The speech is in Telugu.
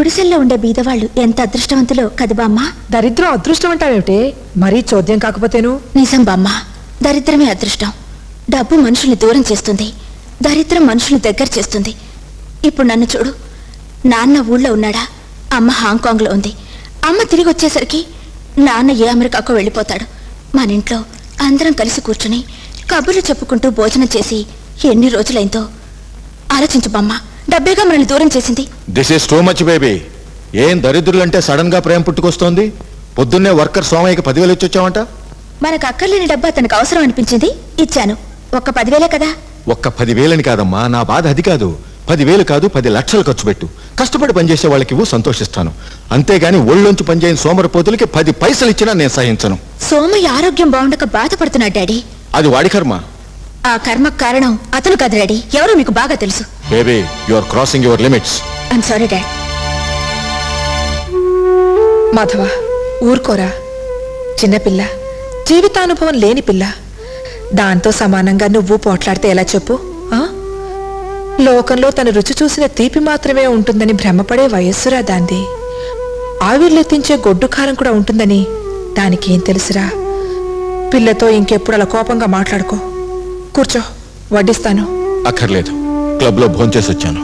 గుడిసెల్లో ఉండే బీదవాళ్ళు ఎంత అదృష్టవంతులో కదు బామ్మ. దరిద్రం అదృష్టం అంటావేమిటే? మరీ చోద్యం కాకపోతేను. నిజం బామ్మ, దరిద్రమే అదృష్టం. డబ్బు మనుషుల్ని దూరం చేస్తుంది, దరిద్రం మనుషుల్ని దగ్గర చేస్తుంది. ఇప్పుడు నన్ను చూడు, నాన్న ఊళ్ళో ఉన్నాడా, అమ్మ హాంకాంగ్లో ఉంది. అమ్మ తిరిగి వచ్చేసరికి నాన్న ఏ అమెరికాకో వెళ్ళిపోతాడు. మన ఇంట్లో అందరం కలిసి కూర్చుని కబుర్లు చెప్పుకుంటూ భోజనం చేసి ఎన్ని రోజులైందో ఆలోచించు బామ్మ. డబ్బేగా మనల్ని దూరం చేసింది. This is too much baby. ఏం దరిద్రులంటే సడన్ గా ప్రేమ పుట్టుకొస్తోంది? పొద్దున్నే వర్కర్ సోమయ్యకి 10,000 ఇచ్చొచ్చావంట. మనకు అక్కర్లేని డబ్బు అతనికి అవసరం అనిపించింది, ఇచ్చాను. ఒక్క 10,000 కదా. ఒక్క 10,000 కాదమ్మా, నా బాధ అది కాదు. 10,000 కాదు, 10 లక్షలు ఖర్చు పెట్టు. కష్టపడి పనిచేసే వాళ్ళకి ఇవ్వు, సంతోషిస్తాను. అంతేగాని ఒళ్ళొంచి పనిచేయని సోమరపోతులకి 10 పైసలు ఇచ్చినా నేను సహించను. సోమయ్య ఆరోగ్యం బాగుండక బాధపడుతున్నాడు డాడీ. అది వాడి కర్మ. ఆ కర్మకు కారణం అతను కాదు డాడీ, ఎవరో మీకు బాగా తెలుసు. Baby, you are crossing your limits. I'm sorry dad. Madhava, ఊరుకోరా. చిన్నపిల్ల, జీవితానుభవం లేని పిల్ల. దాంతో సమానంగా నువ్వు పోట్లాడితే ఎలా చెప్పు? లోకంలో తన రుచి చూసిన తీపి మాత్రమే ఉంటుందని భ్రమపడే వయస్సురా దాంది. ఆవిర్లెత్తించే గొడ్డు కారం కూడా ఉంటుందని దానికేం తెలుసురా? పిల్లతో ఇంకెప్పుడు అలా కోపంగా మాట్లాడుకో. కూర్చో, వడ్డిస్తాను. అక్కర్లేదు, క్లబ్ లో భోంచేసి వచ్చాను.